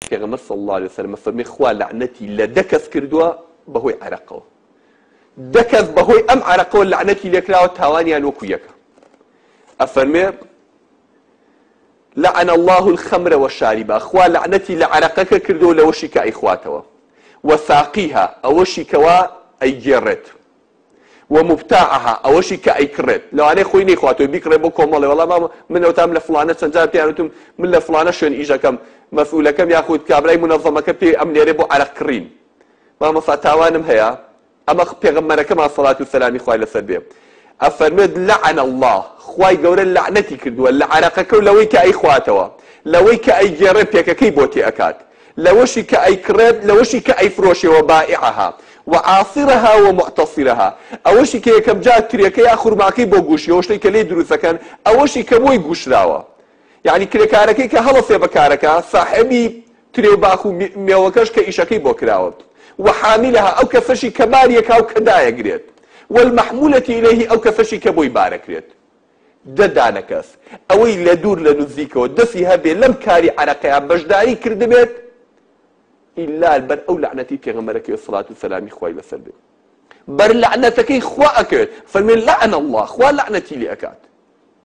پێغەمبەر صلی الله عليه وسلم فەرمی خوا لعنەتی لە دە کەس کردووە بەهۆی عەرەقەوە. دە کەس بەهۆی ئەم عەرەقەوە لعنەتی لێکراوە تاوانیان وەکو یەکە. ئەفەرمێ لعن الله الخمر والشاربة خوا لعنتي لعرقك كردو لوشي كأي خواتوا وساقيها أوشي كوا أي جيرت ومبتاعها أوشي كأي كرت لو أنا خويني خواتو بيكري بكم والله ما من وتام لفلانة سنجاب تيانتم من لفلانة شن إجا كم مسؤولة كم ياخذ كابراي منظمة كبي أمني ربو على كرين ما مصاتوانم هيا أما بيغمرنا كما صلاة والسلام إخوائي لسبيه أفرمد لعن الله خواي قول اللعنتي كردوا لعرقك لوي كأي خواتوا لوي كأي جربيك كي بوتي أكاد لوشي كأي كرد لوشي كأي فروشي وبائعها وعاصرها ومعتصرها أوشي كي كم جاء كريا كي آخر معكي بوغوشي وشي كلي دروسا كان أوشي كموي قوش راوا يعني كريكاركي كهلص بكاركا صاحبي تريو باخو ميوكاش كإيشاكي بوكراوا وحاملها أو كفشي كماريك أو كدايا قريت والمحمولة إليه أو كفشي كبوي باركريت ددانكس أوي لدور لنزيك ودسي هبي لم كاري عرقيا بجداري كردبت إلا البر أو لعنتي في غمرك الصلاة والسلام إخوائي لسلبي بر لعنتك إخواءك فمن لعن الله خوا لعنتي لأكاد